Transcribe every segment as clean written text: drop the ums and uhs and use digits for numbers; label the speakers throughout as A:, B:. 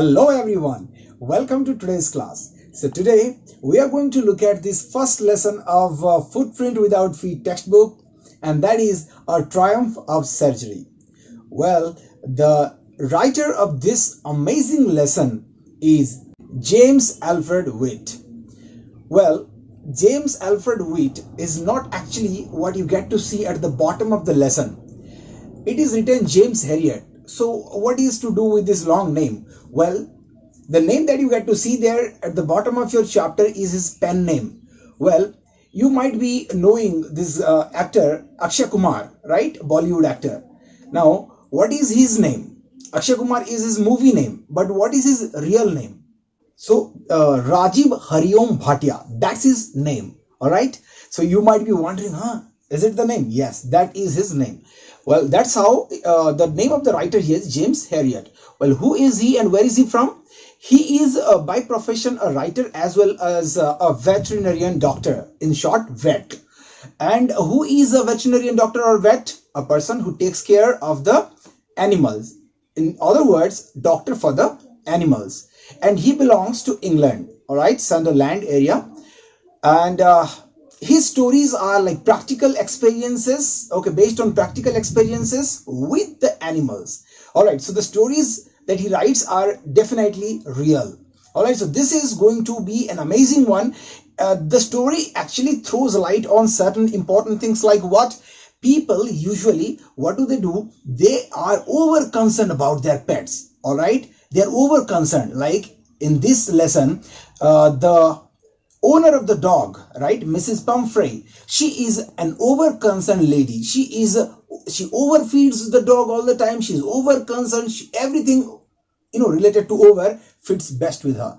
A: Hello everyone, welcome to today's class. So today we are going to look at this first lesson of Footprint Without Feet textbook, and that is A Triumph of Surgery. Well, the writer of this amazing lesson is James Alfred Witt. Well, James Alfred Witt is not actually what you get to see at the bottom of the lesson. It is written James Herriot. So what is to do with this long name? Well, the name that you get to see there at the bottom of your chapter is his pen name. Well, you might be knowing this actor Akshay Kumar, right? Bollywood actor. Now, what is his name? Akshay Kumar is his movie name, but what is his real name? So Rajiv Hariom Bhatia, that's his name. All right. So you might be wondering, is it the name? Yes, that is his name. Well, that's how the name of the writer here is James Herriot. Well, who is he and where is he from? He is by profession a writer as well as a veterinarian doctor, in short, vet. And who is a veterinarian doctor or vet? A person who takes care of the animals. In other words, doctor for the animals. And he belongs to England, all right, Sunderland area. And his stories are like practical experiences, okay, based on practical experiences with the animals. All right, so the stories that he writes are definitely real. All right, so this is going to be an amazing one. The story actually throws light on certain important things like what people usually, what do? They are over concerned about their pets. All right, they are over concerned. Like in this lesson, the owner of the dog, right, Mrs. Pumphrey, she is an over concerned lady. She overfeeds the dog all the time. She's over concerned. Everything related to over fits best with her.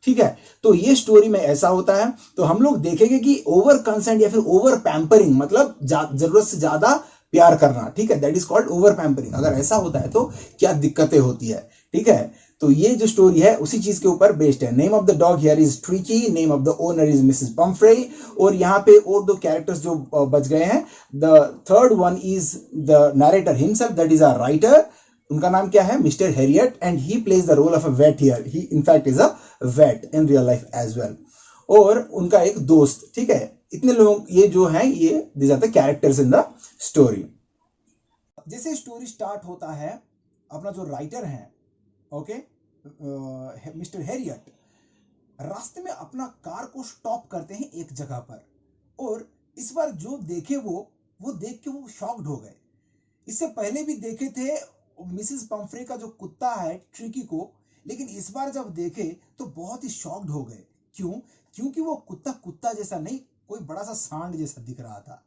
A: ठीक है, तो ये story में ऐसा होता है. तो हम लोग देखेंगे कि ओवर कंसर्न या फिर ओवर पैम्परिंग मतलब जरूरत से ज्यादा प्यार करना. ठीक है, that is called over pampering. अगर ऐसा होता है तो क्या दिक्कतें होती है. ठीक है, तो ये जो स्टोरी है उसी चीज के ऊपर बेस्ड है. Name of the dog here is tricky, name of the owner is Mrs Pomfrey. और यहाँ पे और दो कैरेक्टर्स जो बच गए हैं. The third one is the narrator himself, that is a writer. उनका नाम क्या है? Mister Herriot, and he plays the role of a vet here. He in fact is a vet in real life as well. और उनका एक दोस्त. ठीक है, इतने लोग ये जो हैं, ये these are the characters in the story. जैसे स्टोरी स्टार्ट होता है, अपना जो राइटर है, ओके, मिस्टर हेरियट रास्ते में अपना कार को स्टॉप करते हैं एक जगह पर. और इस बार जो देखे वो देख के वो शॉक्ड हो गए. इससे पहले भी देखे थे मिसेस पम्फ्रे का जो कुत्ता है ट्रिकी को, लेकिन इस बार जब देखे तो बहुत ही शॉक्ड हो गए. क्यों? क्योंकि वो कुत्ता जैसा नहीं, कोई बड़ा सा सांड जैसा दिख रहा था.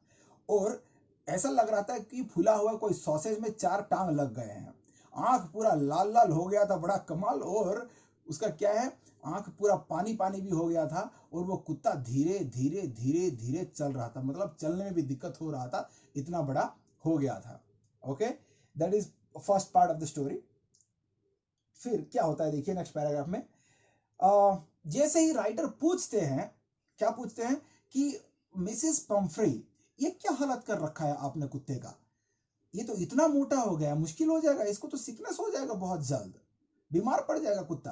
A: और ऐसा लग रहा था कि फूला हुआ कोई सॉसेज में 4 टांग लग गए हैं. आंख पूरा लाल लाल हो गया था, बड़ा कमाल. और उसका क्या है, आंख पूरा पानी पानी भी हो गया था. और वो कुत्ता धीरे धीरे धीरे धीरे चल रहा था, मतलब चलने में भी दिक्कत हो रहा था, इतना बड़ा हो गया था. Okay, that is first part of the story. फिर क्या होता है देखिए नेक्स्ट पैराग्राफ में. जैसे ही राइटर पूछते हैं, क्या पूछते हैं कि मिसेस पम्फ्रे, ये क्या हालत कर रखा है आपने कुत्ते का? ये तो इतना मोटा हो गया, मुश्किल हो जाएगा, इसको तो सिकनेस हो जाएगा, बहुत जल्द बीमार पड़ जाएगा कुत्ता.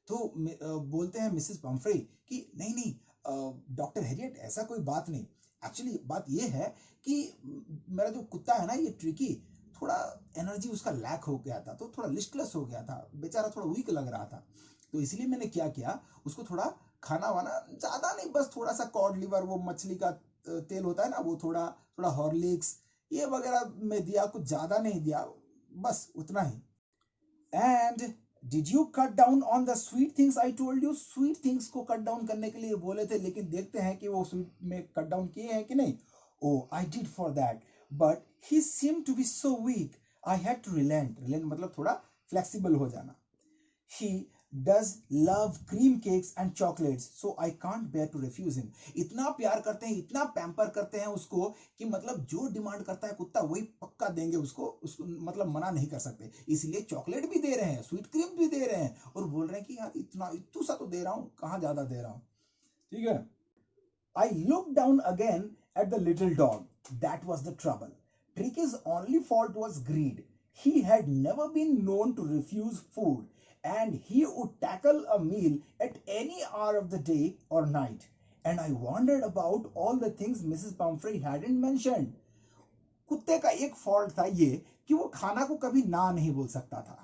A: तो बोलते हैं मिसेस पम्फ्रे कि नहीं डॉक्टर हेरियट, ऐसा कोई बात नहीं. एक्चुअली बात ये है कि मेरा जो कुत्ता है ना, ये ट्रिकी, थोड़ा एनर्जी उसका लैक हो गया था, तो थोड़ा लिस्टलेस हो गया था, बेचारा थोड़ा वीक लग रहा था. तो इसलिए मैंने क्या किया, उसको थोड़ा खाना वाना ज्यादा नहीं, बस थोड़ा सा कॉड लिवर, वो मछली का तेल होता है ना, वो थोड़ा हॉर्लिक्स ये वगैरह में दिया, कुछ ज्यादा नहीं दिया, बस उतना ही. And did you cut down on the sweet things I told you. Sweet things को कट डाउन करने के लिए बोले थे, लेकिन देखते हैं कि वो स्वीट में कट डाउन किए हैं कि नहीं. Oh, I did for that, but he seemed to be so weak. I had to relent मतलब थोड़ा flexible हो जाना. He does love cream cakes and chocolates, so I can't bear to refuse him. इतना प्यार करते हैं, इतना pamper करते हैं उसको कि मतलब जो डिमांड करता है कुत्ता वही पक्का देंगे उसको मतलब मना नहीं कर सकते. इसलिए चॉकलेट भी दे रहे हैं, स्वीट क्रीम भी दे रहे हैं, और बोल रहे हैं कि यार इतू सा तो दे रहा हूं, कहां ज्यादा दे रहा हूं. ठीक है. I looked down again at the little dog. That was the trouble. Tricky's only fault was greed. He had never been known to refuse food, and he would tackle a meal at any hour of the day or night. And I wondered about all the things Mrs. Pumphrey hadn't mentioned. कुत्ते का एक fault था ये कि वो खाना को कभी ना नहीं बोल सकता था।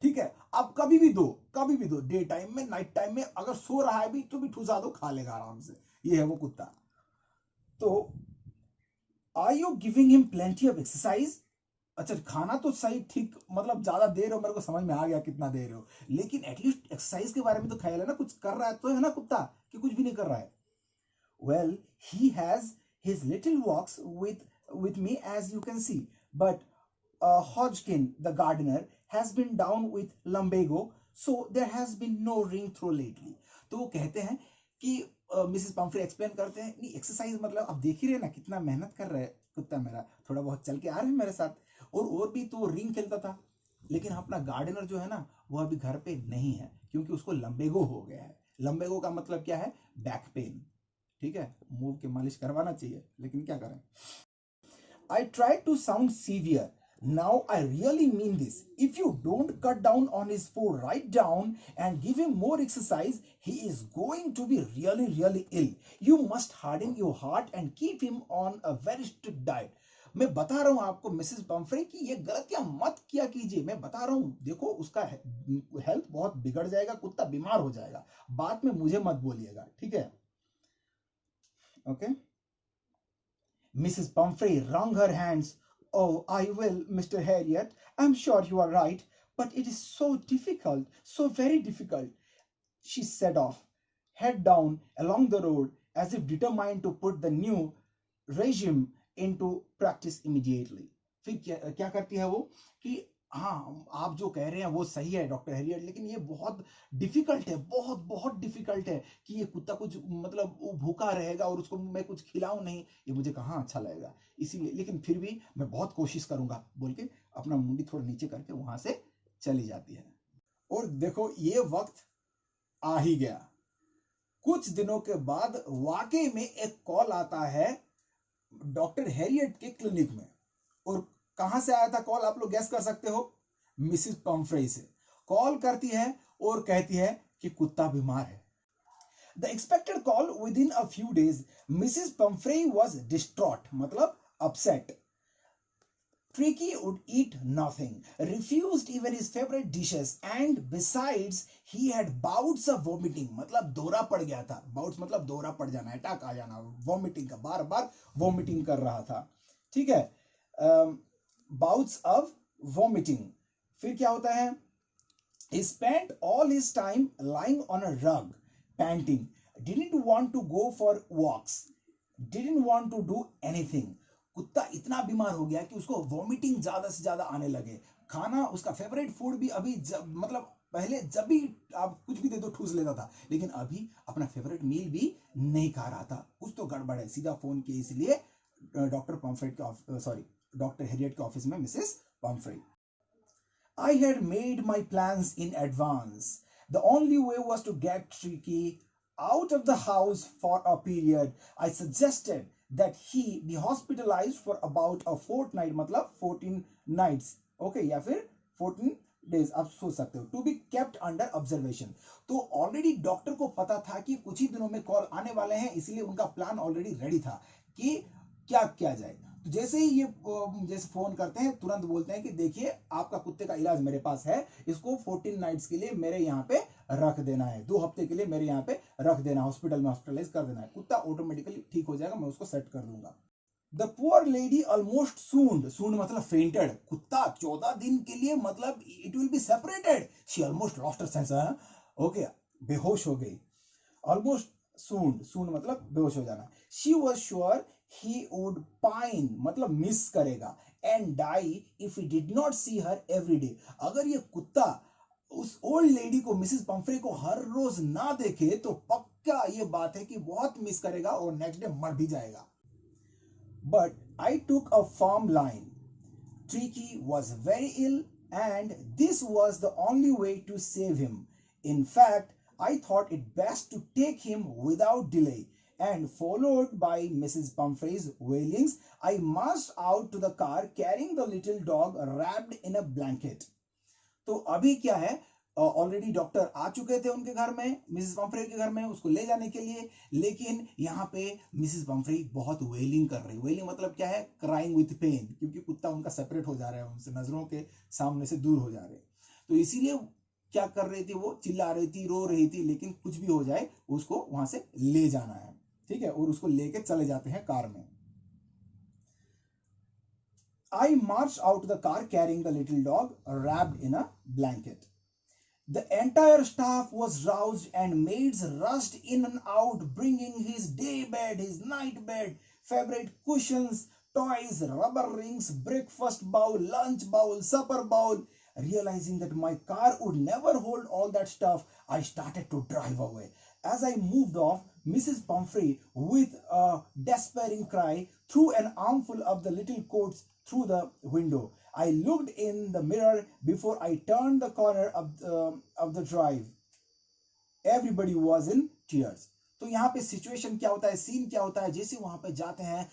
A: ठीक है, आप कभी भी दो, डे टाइम में, नाइट टाइम में, अगर सो रहा है भी तो भी ठुसा दो, खा लेगा आराम से। ये है वो कुत्ता। तो are you giving him plenty of exercise? अच्छा, खाना तो सही ठीक, मतलब ज्यादा दे रहे हो, मेरे को समझ में आ गया कितना दे रहे हो, लेकिन एटलीस्ट एक्सरसाइज के बारे में तो ख्याल है ना, कुछ कर रहा है तो है ना कुत्ता, कि कुछ भी नहीं कर रहा है। Well, he has his little walks with me, as you can see, but Hodgkin, the gardener, has been down with lumbago, so there has been no ring through lately. तो वो कहते हैं कि मिसेस पम्फ्रे एक्सप्लेन करते हैं, नहीं exercise मतलब आप देख ही रहे ना कितना मेहनत कर रहा है कुत्ता मेरा, थोड़ा बहुत चल के आ रहे हैं मेरे साथ, और भी तो रिंग खेलता था, लेकिन अपना गार्डनर जो है ना वो अभी घर पे नहीं है क्योंकि उसको लंबेगो हो गया है। लंबेगो का मतलब क्या है? Back pain. ठीक है, मुंह की मालिश करवाना चाहिए, लेकिन क्या करें। I tried to sound severe. Now I really mean this. If you don't cut down on his food right down and give him more exercise, he is going to be really, really ill. You must harden your heart and keep him on a very strict diet. मैं बता रहा हूं आपको Mrs Pomfrey की ये गलतियां मत किया कीजिए। मैं बता रहा हूं, देखो उसका हेल्थ बहुत बिगड़ जाएगा, कुत्ता बीमार हो जाएगा, बाद में मुझे मत बोलिएगा, ठीक है? Okay. Mrs. Pumphrey wrung her hands. Oh, I will, Mr. Harriet. I'm sure you are right, but it is so difficult, so very difficult. She set off, head down along the road, as if determined to put the new regime into practice immediately. फिर क्या करती है वो कि हाँ, आप जो कह रहे हैं वो सही है डॉक्टर हैरियट, लेकिन ये बहुत डिफिकल्ट है, बहुत बहुत डिफिकल्ट है कि ये कुत्ता कुछ मतलब वो भूखा रहेगा और उसको मैं कुछ खिलाऊं नहीं, ये मुझे कहाँ अच्छा लगेगा, इसीलिए, लेकिन फिर भी मैं बहुत कोशिश करूंगा, बोल के अपना मुंडी थोड़ा नीचे करके वहां से चली जाती है। और देखो ये वक्त आ ही गया। कुछ दिनों के बाद वाकई में एक कॉल आता है डॉक्टर हैरियट के क्लिनिक में। और कहां से आया था कॉल, आप लोग गैस कर सकते हो? मिसिस पम्फ्रे से कॉल करती है और कहती है कि कुत्ता बीमार है। The expected call with in a few days. Mrs Pomfrey was distraught, मतलब upset. Tricky would eat nothing, refused even his favorite dishes, and besides he had bouts of vomiting, मतलब दौरा पड़ गया था। बाउट्स मतलब दौरा पड़ जाना, अटैक आ जाना, वॉमिटिंग का, बार बार वॉमिटिंग कर रहा था। ठीक है, bouts of vomiting। फिर क्या होता है? He spent all his time lying on a rug, panting, didn't want to go for walks, didn't want to do anything। कुत्ता इतना बीमार हो गया कि उसको वॉमिटिंग ज्यादा से ज्यादा आने लगे। खाना, उसका फेवरेट फूड भी अभी मतलब पहले जब भी आप कुछ भी दे दो ठूस लेता था, लेकिन अभी अपना फेवरेट मील भी नहीं खा रहा था। कुछ तो गड़बड़ है। सीधा फोन किया इसलिए डॉक्टर पम्फ्रेट के सॉरी डॉक्टर हैरियट के ऑफिस में Mrs Pomfrey. I had made my plans in advance. The only way was to get Tricky out of the house for a period. I suggested that he be hospitalized for about a fortnight, मतलब 14 nights, okay, या फिर 14 days, आप सोच सकते हो, to be kept under observation। तो already doctor को पता था कि कुछ ही दिनों में कॉल आने वाले हैं, इसलिए उनका प्लान ऑलरेडी रेडी था कि क्या किया जाए। तो जैसे ही ये जैसे फोन करते हैं तुरंत बोलते हैं कि देखिए आपका कुत्ते का इलाज मेरे पास है, इसको 14 नाइट्स के लिए मेरे यहाँ पे रख देना है, 2 हफ्ते के लिए मेरे यहाँ पे रख देना, हॉस्पिटल में हॉस्पिटलाइज कर देना है, कुत्ता ऑटोमेटिकली ठीक हो जाएगा, मैं उसको सेट कर दूंगा। द पुअर लेडी ऑलमोस्ट सून्ड मतलब फेंटेड। कुत्ता 14 दिन के लिए मतलब it will be separated. She almost lost her sense, okay, बेहोश हो गई। ऑलमोस्ट सून्ड मतलब बेहोश हो जाना। She was sure he would pine, मतलब मिस करेगा, and die if he did not see her every day। अगर ये कुत्ता उस ओल्ड लेडी को, मिसेस पम्फ्रे को हर रोज ना देखे तो पक्का ये बात है कि बहुत मिस करेगा और नेक्स्ट डे मर भी जाएगा। But I took a firm line. Tricky was very ill and this was the only way to save him. In fact, I thought it best to take him without delay, and followed by Mrs. Pumphrey's wailings, I marched out to the car carrying the little dog wrapped in a blanket। तो अभी क्या है, already doctor आ चुके थे उनके घर में, Mrs Pomfrey के घर में उसको ले जाने के लिए, लेकिन यहाँ पे मिसेस पंफ्रे बहुत वेलिंग कर रही। वेलिंग मतलब क्या है? क्राइंग विथ पेन, क्योंकि कुत्ता उनका सेपरेट हो जा रहा है उनसे, नजरों के सामने से दूर हो जा रहे हैं। तो इसीलिए क्या कर रही थी, वो चिल्ला रही थी, रो रही थी, लेकिन कुछ भी हो जाए उसको वहां से ले जाना है, ठीक है, और उसको लेके चले जाते हैं कार में। I marched out the car carrying the little dog wrapped in a blanket. The entire staff was roused and maids rushed in and out, bringing his day bed, his night bed, favorite cushions, toys, rubber rings, breakfast bowl, lunch bowl, supper bowl. Realizing that my car would never hold all that stuff, I started to drive away. As I moved off, Mrs. Pumphrey, with a despairing cry, threw an armful of the little coats through the window. I looked in the mirror before I turned the corner of the drive. Everybody was in tears. तो यहाँ पे situation क्या होता है, scene क्या होता है, जैसे वहां पे जाते हैं,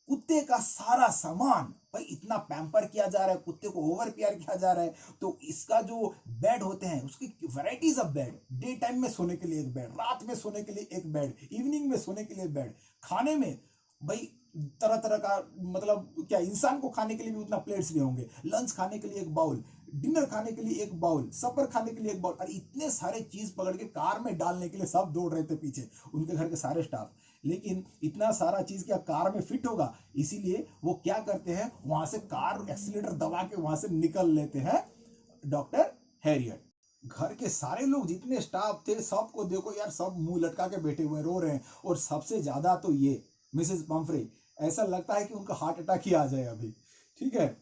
A: कुत्ते का सारा सामान, भाई इतना पैम्पर किया जा रहा है, कुत्ते को ओवर केयर किया जा रहा है, तो इसका जो बेड होते हैं उसकी varieties of bed, day time में सोने के लिए एक बेड, रात में सोने के लिए एक बेड, इवनिंग में सोने के लिए बेड, खाने में भाई तरह तरह का, मतलब क्या, इंसान को खाने के लिए भी उतना प्लेट्स नहीं होंगे, लंच खाने के लिए एक बाउल, डिनर खाने के लिए एक बाउल, सपर खाने के लिए एक बाउल, और इतने सारे चीज पकड़ के कार में डालने के लिए सब दौड़ रहे थे पीछे, उनके घर के सारे स्टाफ। लेकिन इतना सारा चीज क्या कार में फिट होगा, इसीलिए वो क्या करते हैं, वहां से कार एक्सीलेटर दबा के वहां से निकल लेते हैं डॉक्टर हैरियट। घर के सारे लोग जितने स्टाफ थे, सबको देखो यार, सब मुंह लटका के बैठे हुए रो रहे हैं, और सबसे ज्यादा तो ये मिसेस पंफ्रे, ऐसा लगता है कि उनका हार्ट अटैक ही आ जाए अभी, ठीक है।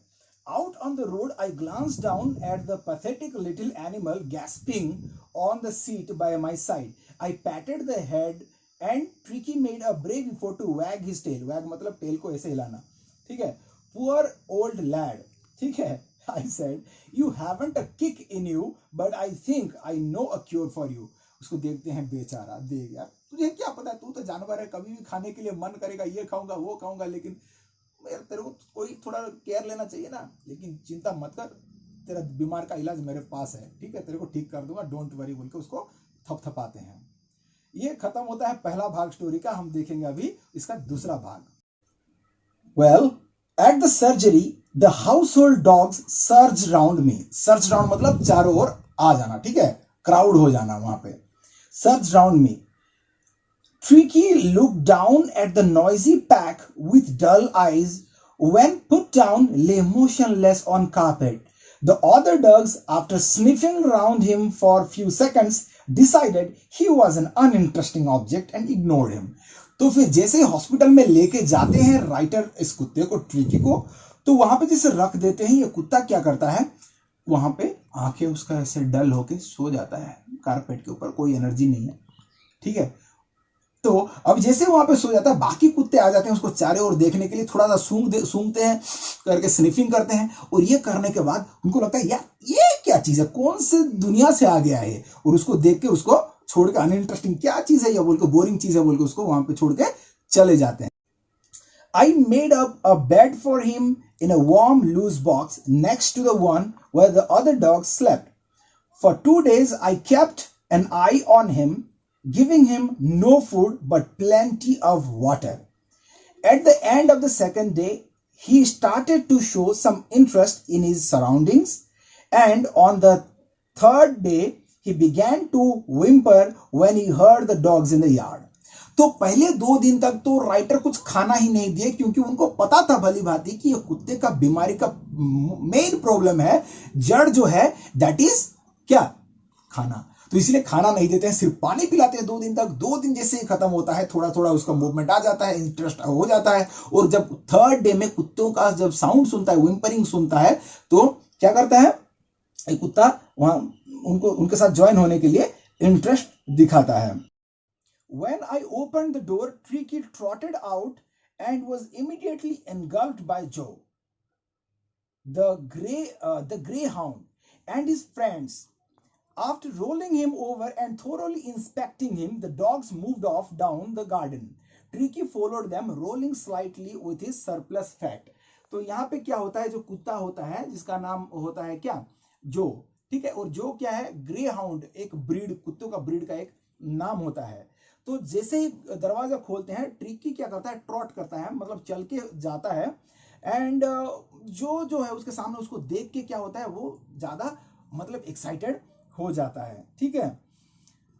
A: Out on the road, I glanced down at the pathetic little animal gasping on the seat by my side. I patted the head and Tricky made a brave effort to wag his tail. Wag मतलब tail को ऐसे हिलाना, ठीक है। Poor old lad, ठीक है। I said, you haven't a kick in you, but I think I know a cure for you. उसको देखते हैं, बेचारा, देख यार, तुझे क्या पता, तू तो जानवर है, कभी भी खाने के लिए मन करेगा, ये खाऊंगा वो खाऊंगा, लेकिन यार तेरे को कोई थोड़ा केयर लेना चाहिए ना। लेकिन चिंता मत कर, तेरा बीमार का इलाज मेरे पास है, ठीक है, तेरे को ठीक कर दूंगा, डोंट वरी, बोल के उसको थपथपाते हैं। ये खत्म होता है पहला भाग स्टोरी का। हम देखेंगे अभी इसका दूसरा भाग। Well, at the surgery the house hold dogs surge round me. Surge round मतलब चारों ओर आ जाना, ठीक है, क्राउड हो जाना वहां पे। Surge round me. Tricky looked down at the noisy pack with dull eyes. When put down, lay motionless on carpet. The other dogs, after sniffing around him for a few seconds, decided he was an uninteresting object and ignored him. तो फिर जैसे hospital में लेके जाते हैं writer इस कुत्ते को, ट्रिकी को, तो वहां पे जैसे रख देते हैं, ये कुत्ता क्या करता है, वहां पे आंखें उसका ऐसे डल होके सो जाता है कारपेट के ऊपर, कोई एनर्जी नहीं है, ठीक है। तो अब जैसे वहां पे सो जाता है, बाकी कुत्ते आ जाते हैं उसको चारों ओर देखने के लिए, थोड़ा सा सूंघते हैं करके, स्निफिंग करते हैं, और ये करने के बाद उनको लगता है यार ये क्या चीज है, कौन से दुनिया से आ गया है, और उसको देख के उसको छोड़ के, अनइंटरेस्टिंग क्या चीज है, या बोल के बोरिंग चीज है बोल के उसको वहां पे छोड़ के चले जाते हैं। I made up a bed for him in a warm loose box next to the one where the other dogs slept. For 2 days I kept an eye on him, giving him no food but plenty of water. At the end of the second day, he started to show some interest in his surroundings, and on the third day, he began to whimper when he heard the dogs in the yard. तो पहले 2 दिन तक तो writer कुछ खाना ही नहीं दिए, क्योंकि उनको पता था भली भांति कि ये कुत्ते का बीमारी का मेन प्रॉब्लम है, जड़ जो है दैट इज क्या, खाना। तो इसलिए खाना नहीं देते हैं, सिर्फ पानी पिलाते हैं 2 दिन तक। 2 दिन जैसे ही खत्म होता है, थोड़ा थोड़ा उसका मूवमेंट आ जाता है, इंटरेस्ट हो जाता है, और जब थर्ड डे में कुत्तों का जब साउंड सुनता है, विम्परिंग सुनता है, तो क्या करता है ये कुत्ता, वहां उनके साथ ज्वाइन होने के लिए इंटरेस्ट दिखाता है। When I opened the door, Tricky trotted out and was immediately engulfed by Joe, the greyhound, and his friends. After rolling him over and thoroughly inspecting him, the dogs moved off down the garden. Tricky followed them, rolling slightly with his surplus fat. तो यहाँ पे क्या होता है, जो कुत्ता होता है जिसका नाम होता है क्या, जो, ठीक है, और जो क्या है, ग्रे हाउंड एक ब्रीड, कुत्तों का ब्रीड का एक नाम होता है। तो जैसे ही दरवाजा खोलते हैं, ट्रिकी क्या करता है, ट्रॉट करता है, मतलब चल के जाता है। एंड जो है उसके सामने, उसको देख के क्या होता है, वो ज्यादा मतलब एक्साइटेड हो जाता है। ठीक है,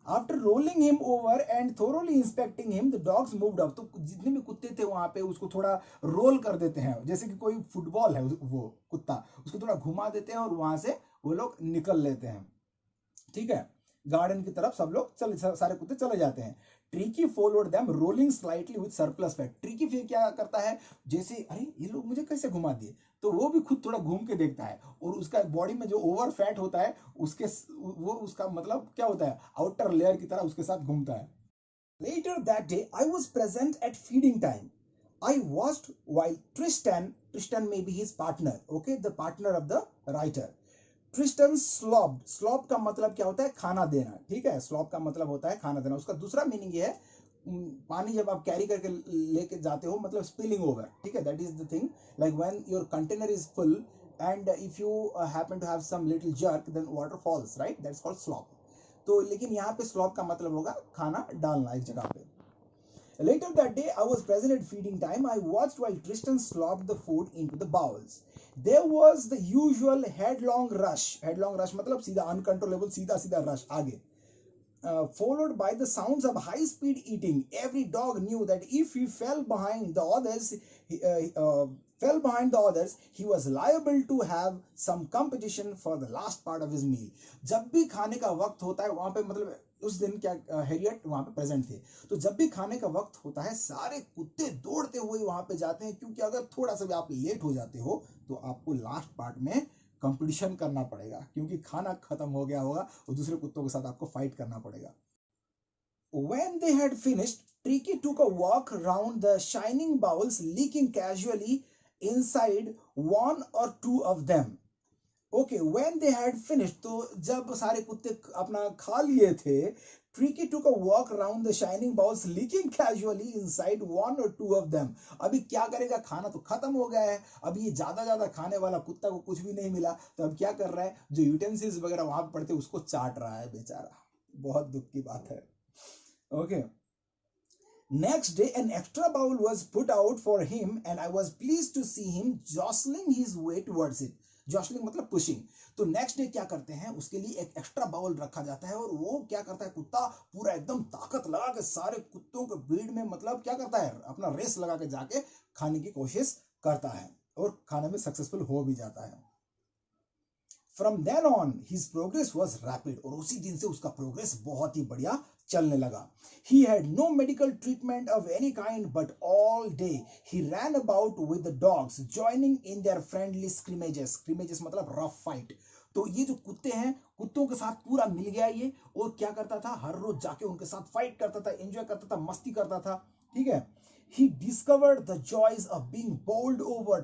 A: after rolling him over and thoroughly inspecting him, the dogs moved up. तो जितने भी कुत्ते थे वहां पे उसको थोड़ा रोल कर देते हैं, जैसे कि कोई फुटबॉल है, वो कुत्ता उसको थोड़ा घुमा देते हैं और वहां से वो लोग निकल लेते हैं। ठीक है, गार्डन की तरफ सब लोग सारे कुत्ते चले जाते हैं। Tricky followed them rolling slightly with surplus fat. Tricky फिर क्या करता है, जैसे अरे ये लोग मुझे कैसे घुमा दिए, तो वो भी खुद थोड़ा घूम के देखता है, और उसका बॉडी में जो ओवर फैट होता है उसके वो उसका मतलब क्या होता है, आउटर लेयर की तरह उसके साथ घूमता है। Later that day, I was present at feeding time. I watched while Tristan may be his partner, okay, the partner of the writer. Tristan slopped. Slop का मतलब क्या होता है, खाना देना। ठीक है, स्लॉप का मतलब होता है खाना देना। उसका दूसरा मीनिंग ये है, पानी जब आप कैरी करके लेके जाते हो, मतलब स्पिलिंग ओवर। ठीक है, that is the thing, like when your container is full and if you happen to have some little jerk, then water falls, right, that's called slop. तो लेकिन यहाँ पे स्लॉप का मतलब होगा खाना डालना एक जगह पे। Later that day, I was present at feeding time. I watched while Tristan slopped the food into the bowls. There was the usual headlong rush. Headlong rush मतलब सीधा uncontrollable, सीधा सीधा rush आगे. Followed by the sounds of high-speed eating. Every dog knew that if he fell behind the others, he was liable to have some competition for the last part of his meal. जब भी खाने का वक्त होता है वहां पे, मतलब उस दिन क्या हैरियट वहां पे प्रेजेंट थे, तो जब भी खाने का वक्त होता है सारे कुत्ते दौड़ते हुए वहां पे जाते हैं, क्योंकि अगर थोड़ा सा भी आप लेट हो जाते हो तो आपको लास्ट पार्ट में कंपटीशन करना पड़ेगा, क्योंकि खाना खत्म हो गया होगा और दूसरे कुत्तों के साथ आपको फाइट करना पड़ेगा। When they had finished, Tricky took a walk around the shining bowls, leaking casually inside one or two of them. Okay, when they had finished, तो जब सारे कुत्ते अपना खा लिए थे, tricky took a walk around the shining bowls leaking casually inside one और two of them. अभी क्या करेगा, खाना तो खत्म हो गया है, अभी ये ज्यादा खाने वाला कुत्ता को कुछ भी नहीं मिला, तो अब क्या कर रहा है, जो यूटेंसिल्स वगैरह वहां पर पड़ते उसको चाट रहा है बेचारा। बहुत दुख की बात है। Okay, next day an extra bowl was put out for him and I was pleased to see him jostling his way towards it. जॉशलिंग मतलब पुशिंग। तो नेक्स्ट डे क्या करते हैं, उसके लिए एक एक्स्ट्रा बाउल रखा जाता है, और वो क्या करता है, कुत्ता पूरा एकदम ताकत लगा के सारे कुत्तों के भीड़ में मतलब क्या करता है, अपना रेस लगा के जाके खाने की कोशिश करता है और खाने में सक्सेसफुल हो भी जाता है। From then on, his progress was rapid, और उसी दिन से उसका प्रोग्रेस बहुत ही बढ़िया चलने लगा। He had no medical treatment of any kind, but all day he ran about with the dogs, joining in their friendly scrimmages. Scrimmages मतलब rough fight। तो ये जो कुत्ते हैं, कुत्तों के साथ पूरा मिल गया ये, और क्या करता था, हर रोज जाके उनके साथ फाइट करता था, एंजॉय करता था, मस्ती करता था। ठीक है, he discovered the joys of being bowled over,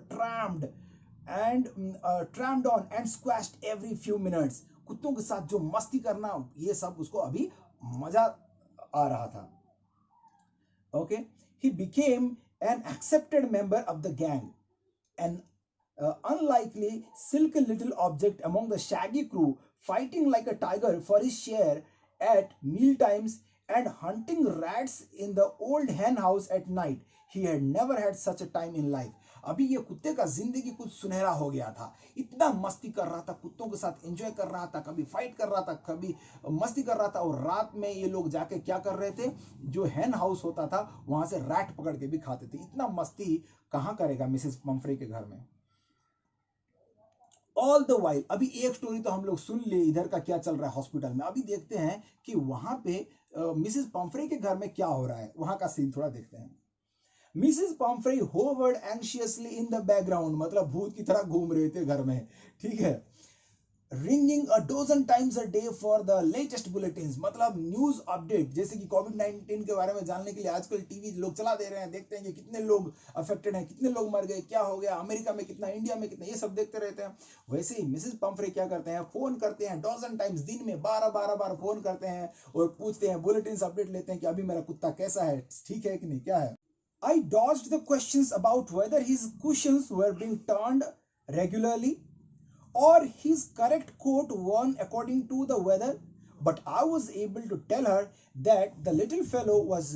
A: tramped on and squashed every few minutes. कुत्तों के साथ जो मस्ती करना, ये सब उसको अभी मजा आ रहा था। Okay, he became an accepted member of the gang, an unlikely silky little object among the shaggy crew, fighting like a tiger for his share at meal times and hunting rats in the old hen house at night. He had never had such a time in life. अभी ये कुत्ते का जिंदगी कुछ सुनहरा हो गया था, इतना मस्ती कर रहा था, कुत्तों के साथ एंजॉय कर रहा था, कभी फाइट कर रहा था, कभी मस्ती कर रहा था, और रात में ये लोग जाके क्या कर रहे थे, जो हेन हाउस होता था वहां से रैट पकड़ के भी खाते थे। इतना मस्ती कहां करेगा मिसेस पंफ्रे के घर में। ऑल द वाइल, अभी एक स्टोरी तो हम लोग सुन ले इधर का क्या चल रहा है हॉस्पिटल में, अभी देखते हैं कि वहां पे मिसेस पंफ्रे के घर में क्या हो रहा है, वहां का सीन थोड़ा देखते हैं। Mrs पॉम्फ्रे hovered anxiously in the background, मतलब भूत की तरह घूम रहे थे घर में। ठीक है, ringing a dozen times a day for the latest bulletin, मतलब न्यूज अपडेट, जैसे कि कोविड-19 के बारे में जानने के लिए आजकल टीवी लोग चला दे रहे हैं, देखते हैं कि कितने लोग अफेक्टेड हैं, कितने लोग मर गए, क्या हो गया अमेरिका में कितना, इंडिया में कितना, ये सब देखते रहते हैं। वैसे ही मिसेस पम्फ्रे क्या करते हैं, फोन करते हैं डोजन टाइम्स, दिन में 12 बार फोन करते हैं और पूछते हैं, बुलेटिन अपडेट लेते हैं कि अभी मेरा कुत्ता कैसा है, ठीक है कि नहीं, क्या है। I dodged the questions about whether his cushions were being turned regularly or his correct quote won according to the weather, but I was able to tell her that the little fellow was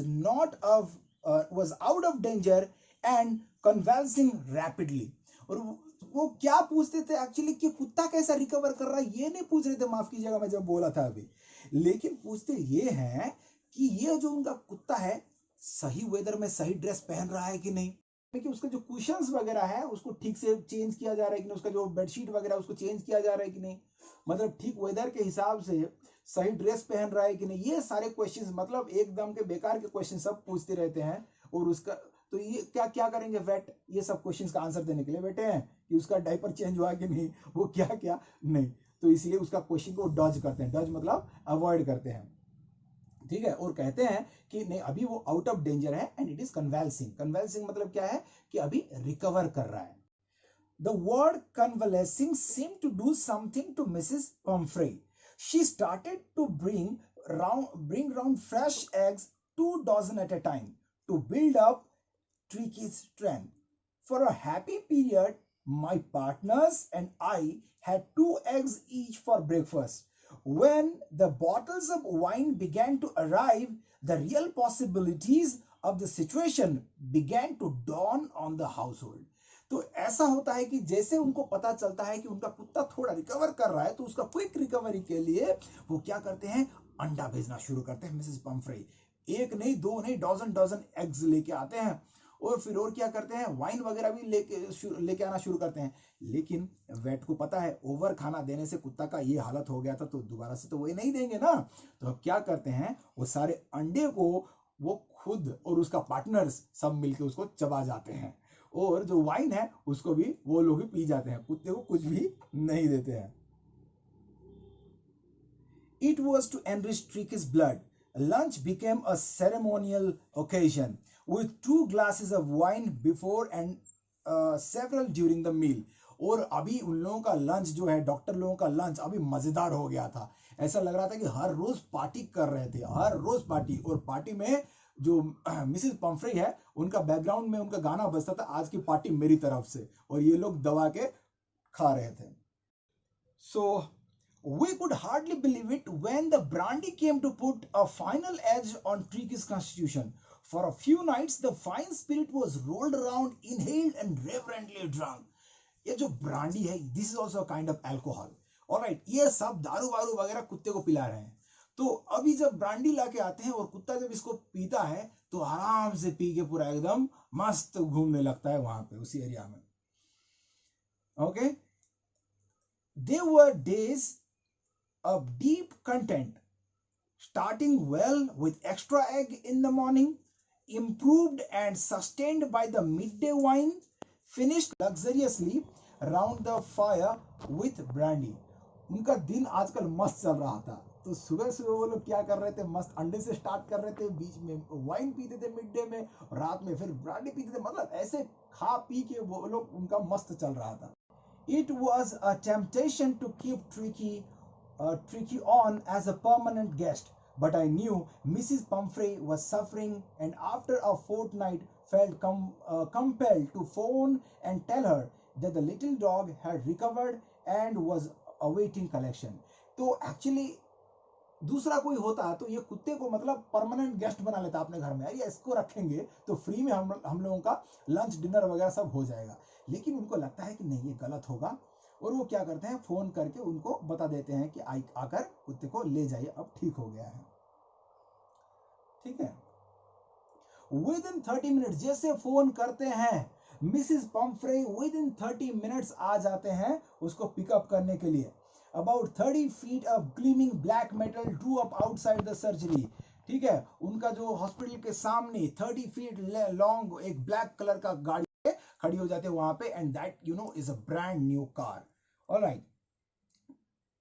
A: was out of danger and convulsing rapidly. और वो क्या पूछते थे actually कि कुत्ता कैसा recover कर रहा है, ये नहीं पूछ रहे थे, माफ कीजिएगा मैं जब बोला था अभी, लेकिन पूछते ये हैं कि ये जो उनका कुत्ता है सही वेदर में सही ड्रेस पहन रहा है कि नहीं, कि उसका जो कुशंस वगैरह है उसको ठीक से चेंज किया जा रहा है कि नहीं, उसका जो बेडशीट वगैरह उसको चेंज किया जा रहा है कि नहीं, मतलब ठीक वेदर के हिसाब से सही ड्रेस पहन रहा है कि नहीं। ये सारे क्वेश्चंस मतलब एकदम के बेकार के क्वेश्चन सब पूछते रहते हैं। और उसका तो ये क्या क्या करेंगे वेट ये सब क्वेश्चंस का आंसर देने के लिए बैठे हैं कि उसका डायपर चेंज हुआ कि नहीं, वो क्या क्या नहीं, तो इसलिए उसका क्वेश्चन को डॉज करते हैं, डॉज मतलब अवॉइड करते हैं, ठीक है। और कहते हैं कि नहीं अभी वो आउट ऑफ डेंजर है एंड इट इज कन्वेल्सिंग। कन्वेल्सिंग मतलब क्या है कि अभी रिकवर कर रहा है। The word convalescing seemed to do something to Mrs. Pumphrey. She started to bring round fresh eggs 2 dozen at a time to build up Tricky's strength. For a happy period, my partners and I had 2 eggs each for breakfast. When the bottles of wine began to arrive, the real possibilities of the situation began to dawn on the household. तो ऐसा होता है कि जैसे उनको पता चलता है कि उनका कुत्ता थोड़ा रिकवर कर रहा है, तो उसका क्विक रिकवरी के लिए वो क्या करते हैं, अंडा भेजना शुरू करते हैं। मिसेस पम्फ्रे एक नहीं दो नहीं डजन डजन एग्स लेके आते हैं और फिर और क्या करते हैं, वाइन वगैरह भी लेके आना शुरू करते हैं। लेकिन वेट को पता है ओवर खाना देने से कुत्ता का ये हालत हो गया था, तो दोबारा से तो वही नहीं देंगे ना। तो अब क्या करते हैं, वो सारे अंडे को वो खुद और उसका पार्टनर्स सब मिलके उसको चबा जाते हैं, और जो वाइन है उसको भी वो लोग ही पी जाते हैं, कुत्ते को कुछ भी नहीं देते हैं। It was to enrich Tricky's blood. Lunch became a ceremonial occasion with 2 glasses of wine before and several during the meal. और अभी उन लोगों का लंच जो है, डॉक्टर लोगों का लंच अभी मजेदार हो गया था। ऐसा लग रहा था कि हर रोज पार्टी कर रहे थे, हर रोज पार्टी। और पार्टी में जो मिसेस पम्फ्रे है उनका बैकग्राउंड में उनका गाना बजता था, आज की पार्टी मेरी तरफ से, और ये लोग दबा के खा रहे थे। So we could hardly believe it when the brandy came to put a final edge on Tricky's constitution. For a few nights, the fine spirit was rolled around, inhaled and reverently drunk. ये जो brandy है, this is also a kind of alcohol. Alright, ये सब दारू वारू वगैरह कुत्ते को पिला रहे हैं। तो अभी जब ब्रांडी लाके आते हैं और कुत्ता जब इसको पीता है तो आराम से पी के पूरा एकदम मस्त घूमने लगता है वहां पे उसी एरिया में। Okay, there were days of deep content, starting well with extra egg in the morning, improved and sustained by the midday wine, finished luxuriously round the fire with brandy. उनका दिन आजकल मस्त चल रहा था। तो सुबह सुबह वो लोग क्या कर रहे थे, मस्त अंडे से स्टार्ट कर रहे थे, बीच में वाइन पीते थे मिड डे में, रात में फिर ब्रांडी पीते थे, मतलब ऐसे खा पी के वो लोग उनका मस्त चल रहा था। It was a temptation to keep Tricky on as a permanent guest, but I knew Mrs. Pumphrey was suffering, and after a fortnight felt compelled to phone and tell her that the little dog had recovered and was awaiting collection. तो actually दूसरा कोई होता तो ये कुत्ते को मतलब permanent guest बना लेता अपने घर में, यार इसको रखेंगे तो फ्री में हम लोगों का लंच डिनर वगैरह सब हो जाएगा। लेकिन उनको लगता है कि नहीं ये गलत होगा, और वो क्या करते हैं, फोन करके उनको बता देते हैं कि आकर कुत्ते को ले जाइए, अब ठीक हो गया है। ठीक है, विद इन 30 मिनट जैसे फोन करते हैं, Mrs Pomfrey within 30 minutes आ जाते हैं उसको पिकअप करने के लिए। About 30 feet of gleaming black metal drew up outside the surgery. ठीक है, उनका जो हॉस्पिटल के सामने 30 फीट लॉन्ग एक ब्लैक कलर का गाड़ी खड़ी हो जाती है वहां पे, and that you know is a brand new car. Alright,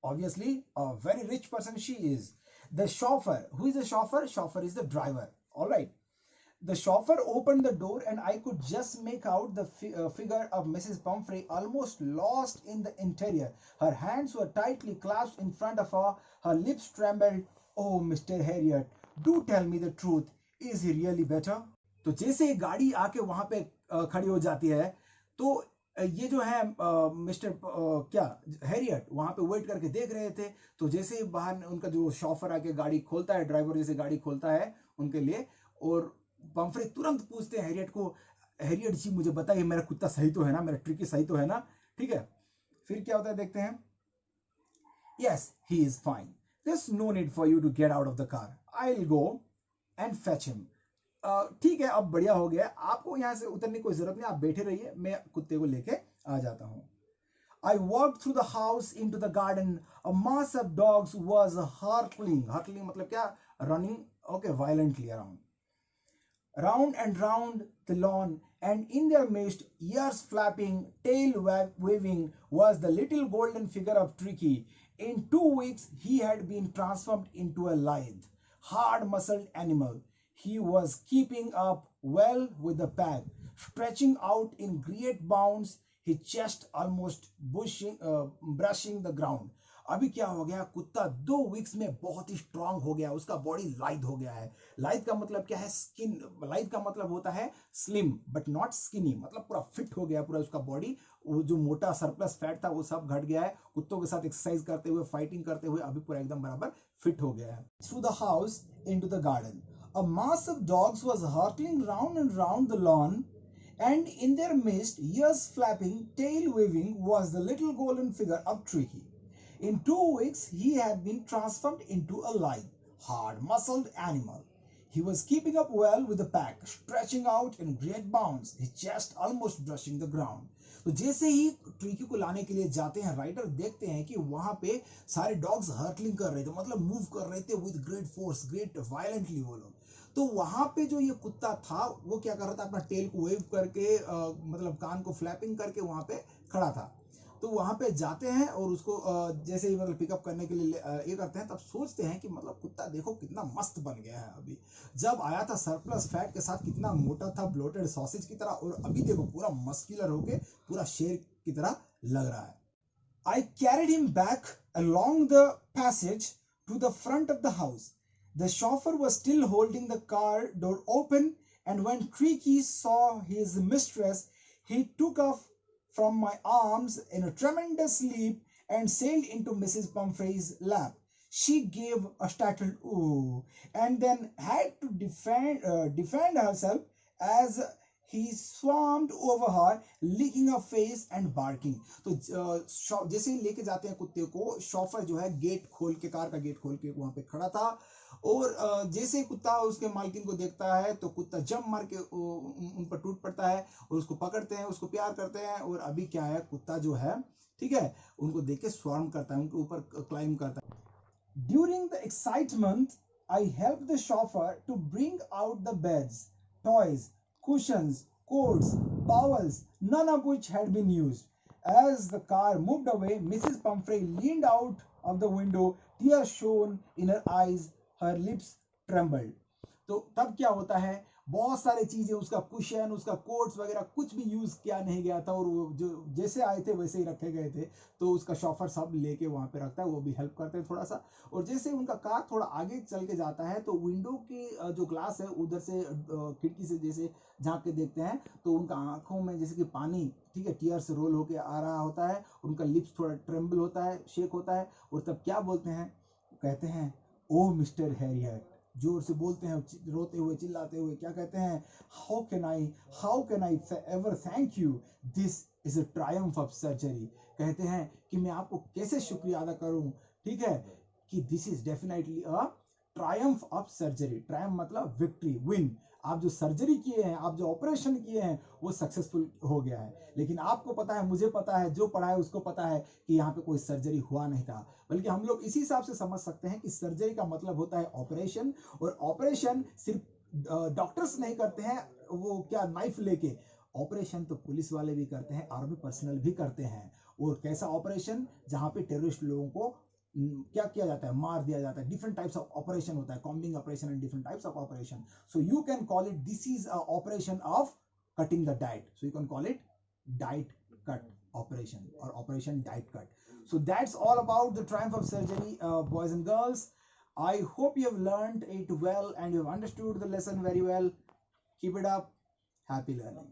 A: obviously a very rich person she is. The chauffeur, who is the chauffeur? Chauffeur is the driver. All right, the chauffeur opened the door and I could just make out the figure of Mrs. Pumphrey almost lost in the interior. Her hands were tightly clasped in front of her. Her lips trembled. Oh, Mr. Harriet, do tell me the truth. Is he really better? तो जैसे गाड़ी आके वहां पे खड़ी हो जाती है तो ये जो है मिस्टर क्या हैरियट वहां पे वेट करके देख रहे थे। तो जैसे ही बाहर उनका जो शॉफर आके गाड़ी खोलता है, ड्राइवर जैसे गाड़ी खोलता है उनके लिए, और पंफ्रे तुरंत पूछते हैं हैरियट को, हैरियट जी मुझे बताइए मेरा कुत्ता सही तो है ना, मेरा ट्रिकी सही तो है ना, ठीक है। फिर क्या होता है देखते हैं, yes he is fine, there's no need for you to get out of the car, I'll go and fetch him। ठीक है अब बढ़िया हो गया, आपको यहां से उतरने की कोई जरूरत नहीं, आप बैठे रहिए, मैं कुत्ते को लेके आ जाता हूं। I walked through the house into the garden. A mass of dogs was hurtling. Hurtling मतलब क्या? Running, okay, violently around. Round and round the lawn, and in their midst, ears flapping, tail waving, was the little golden figure of Tricky. In 2 weeks, he had been transformed into a lithe, hard-muscled animal. He was keeping up well with the pack, stretching out in great bounds, his chest almost brushing the ground. अभी क्या हो गया, कुत्ता 2 weeks में बहुत ही strong हो गया, उसका बॉडी लाइट हो गया है। लाइट का मतलब क्या है, स्किन, लाइट का मतलब होता है स्लिम बट नॉट स्किनी, मतलब पूरा फिट हो गया पूरा उसका बॉडी, वो जो मोटा सरप्लस फैट था वो सब घट गया है, कुत्तों के साथ एक्सरसाइज करते हुए, फाइटिंग करते हुए अभी पूरा एकदम बराबर फिट हो गया है। Through the house into the garden, a mass of dogs was hurtling round and round the lawn, and in their midst, ears flapping, tail waving, was the little golden figure of Tricky. In 2 weeks, he had been transformed into a lithe, hard-muscled animal. He was keeping up well with the pack, stretching out in great bounds, his chest almost brushing the ground. तो जैसे ही tricky को लाने के लिए जाते हैं, writer देखते हैं कि वहां पे सारे डॉग्स हर्टलिंग कर रहे थे, मतलब मूव कर रहे थे with great force, great violently वो लोग। तो वहां पे जो ये कुत्ता था वो क्या कर रहा था, अपना टेल को वेव करके मतलब कान को फ्लैपिंग करके वहां पे खड़ा था। तो वहां पे जाते हैं और उसको जैसे ही मतलब पिकअप करने के लिए ये करते हैं, तब सोचते हैं कि मतलब कुत्ता देखो कितना मस्त बन गया है। अभी जब आया था सरप्लस फैट के साथ कितना मोटा था, ब्लोटेड सॉसेज की तरह, और अभी देखो पूरा मस्कुलर होके पूरा शेर की तरह लग रहा है। I carried him back along the passage to the front of the house. The chauffeur was still holding the car door open, and when Tricky saw his mistress, he took off from my arms in a tremendous leap and sailed into Mrs. Pumphrey's lap. She gave a startled ooh, and then had to defend herself as he swarmed over her, licking her face and barking. तो जैसे ही लेके जाते हैं कुत्ते को, chauffeur जो है gate खोल के, कार का गेट खोल के वहां पे खड़ा था, और जैसे कुत्ता उसके मालकिन को देखता है तो कुत्ता जंप मार के उन पर टूट पड़ता है, और उसको पकड़ते हैं, उसको प्यार करते हैं। और अभी क्या है, कुत्ता जो है ठीक है उनको देख के स्वार्म करता है, उनके ऊपर क्लाइम करता है। During the excitement, I helped the chauffeur to bring out the beds, toys, cushions, coats, towels, none of which had been used. As the car moved away, Mrs. Pumphrey leaned out of the window, tears shone in her eyes, her lips trembled. तो तब क्या होता है, बहुत सारी चीजें, उसका cushion, उसका कोट्स वगैरह कुछ भी यूज किया नहीं गया था, और वो जो जैसे आए थे वैसे ही रखे गए थे। तो उसका शॉफर सब लेके वहां पे रखता है, वो भी हेल्प करते हैं थोड़ा सा। और जैसे उनका कार थोड़ा आगे चल के जाता है, तो विंडो की जो ग्लास है उधर से खिड़की से जैसे झांक के देखते हैं, तो उनका आंखों में जैसे कि पानी, ठीक है, टीयर से रोल होके आ रहा होता है, उनका लिप्स थोड़ा ट्रेम्बल होता है, शेक होता है। और तब क्या बोलते हैं, कहते हैं ओ मिस्टर हैरियट, जोर से बोलते हैं, रोते हुए चिल्लाते हुए, क्या कहते हैं, how can I ever thank you, this is a Triumph of surgery. कहते हैं कि मैं आपको कैसे शुक्रिया अदा करूं, ठीक है, कि this is definitely a Triumph of surgery. Triumph मतलब विक्ट्री, विन। आप जो सर्जरी किए हैं, आप जो ऑपरेशन किए हैं, वो सक्सेसफुल हो गया है। लेकिन आपको पता है, मुझे पता है, जो पढ़ा है उसको पता है कि यहाँ पे कोई सर्जरी हुआ नहीं था। बल्कि हम लोग इसी हिसाब से समझ सकते हैं कि सर्जरी का मतलब होता है ऑपरेशन, और ऑपरेशन सिर्फ डॉक्टर्स नहीं करते हैं, वो क्या नाइफ लेके, ऑपरेशन तो पुलिस वाले भी करते हैं, आर्मी पर्सनल भी करते हैं। और कैसा ऑपरेशन, जहां पे टेररिस्ट लोगों को क्या किया जाता है, मार दिया जाता है। डिफरेंट टाइप्स ऑफ ऑपरेशन होता है, combing operation and different types of operation. So you can call it, this is a operation of cutting the diet, so you can call it diet cut operation or operation diet cut. So that's all about the triumph of surgery, boys and girls. I hope you have learned it well and you have understood the lesson very well. Keep it up. Happy learning.